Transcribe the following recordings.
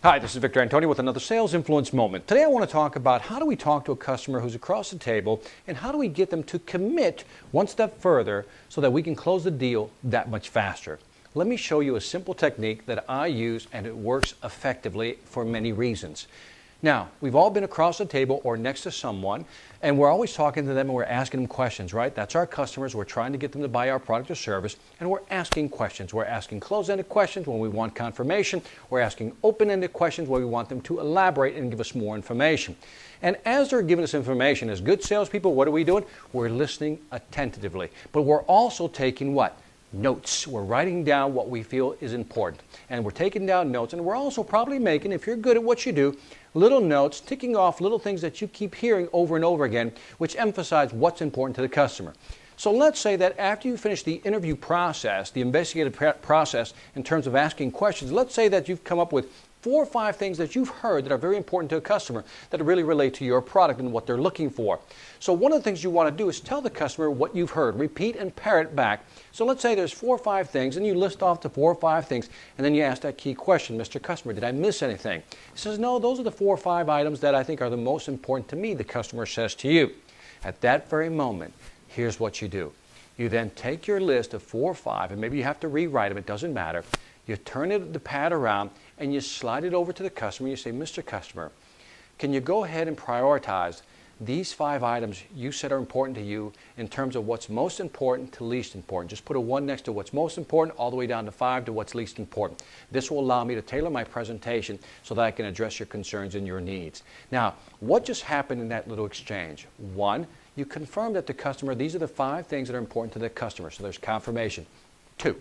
Hi, this is Victor Antonio with another Sales Influence Moment. Today I want to talk about how do we talk to a customer who's across the table and how do we get them to commit one step further so that we can close the deal that much faster. Let me show you a simple technique that I use and it works effectively for many reasons. Now, we've all been across the table or next to someone and we're always talking to them and we're asking them questions, right? That's our customers. We're trying to get them to buy our product or service and we're asking questions. We're asking closed-ended questions when we want confirmation. We're asking open-ended questions where we want them to elaborate and give us more information. And as they're giving us information, as good salespeople, what are we doing? We're listening attentively. But we're also taking what? Notes. We're writing down what we feel is important. And we're taking down notes, and we're also probably making, if you're good at what you do, little notes, ticking off little things that you keep hearing over and over again, which emphasize what's important to the customer. So let's say that after you finish the interview process, the investigative process in terms of asking questions, let's say that you've come up with 4 or 5 things that you've heard that are very important to a customer that really relate to your product and what they're looking for. So one of the things you want to do is tell the customer what you've heard. Repeat and parrot back. So let's say there's 4 or 5 things and you list off the 4 or 5 things and then you ask that key question, Mr. Customer, did I miss anything? He says, no, those are the 4 or 5 items that I think are the most important to me, the customer says to you. At that very moment, here's what you do. You then take your list of 4 or 5, and maybe you have to rewrite them, it doesn't matter. You turn the pad around and you slide it over to the customer. You say, Mr. Customer, can you go ahead and prioritize these 5 items you said are important to you in terms of what's most important to least important? Just put a 1 next to what's most important all the way down to 5 to what's least important. This will allow me to tailor my presentation so that I can address your concerns and your needs. Now, what just happened in that little exchange? 1, you confirm that the customer, these are the 5 things that are important to the customer, so there's confirmation. 2,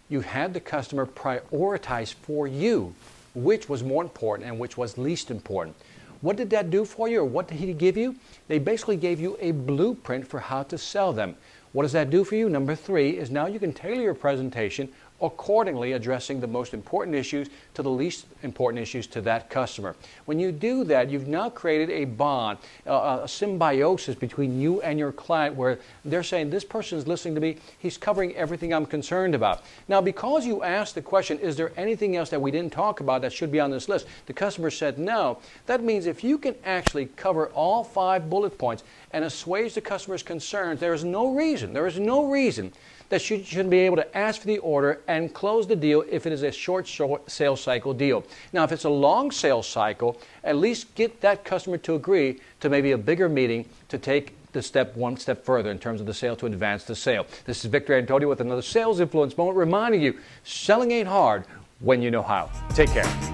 you had the customer prioritize for you which was more important and which was least important. What did that do for you, or what did he give you? They basically gave you a blueprint for how to sell them. What does that do for you? Number 3 is now you can tailor your presentation accordingly, addressing the most important issues to the least important issues to that customer. When you do that, you've now created a bond, a symbiosis between you and your client where they're saying, this person is listening to me, he's covering everything I'm concerned about. Now, because you asked the question, is there anything else that we didn't talk about that should be on this list? The customer said no. That means if you can actually cover all 5 bullet points and assuage the customer's concerns, there is no reason that you shouldn't be able to ask for the order and close the deal if it is a short sales cycle deal. Now, if it's a long sales cycle, at least get that customer to agree to maybe a bigger meeting to take the one step further in terms of the sale to advance the sale. This is Victor Antonio with another Sales Influence Moment reminding you, selling ain't hard when you know how. Take care.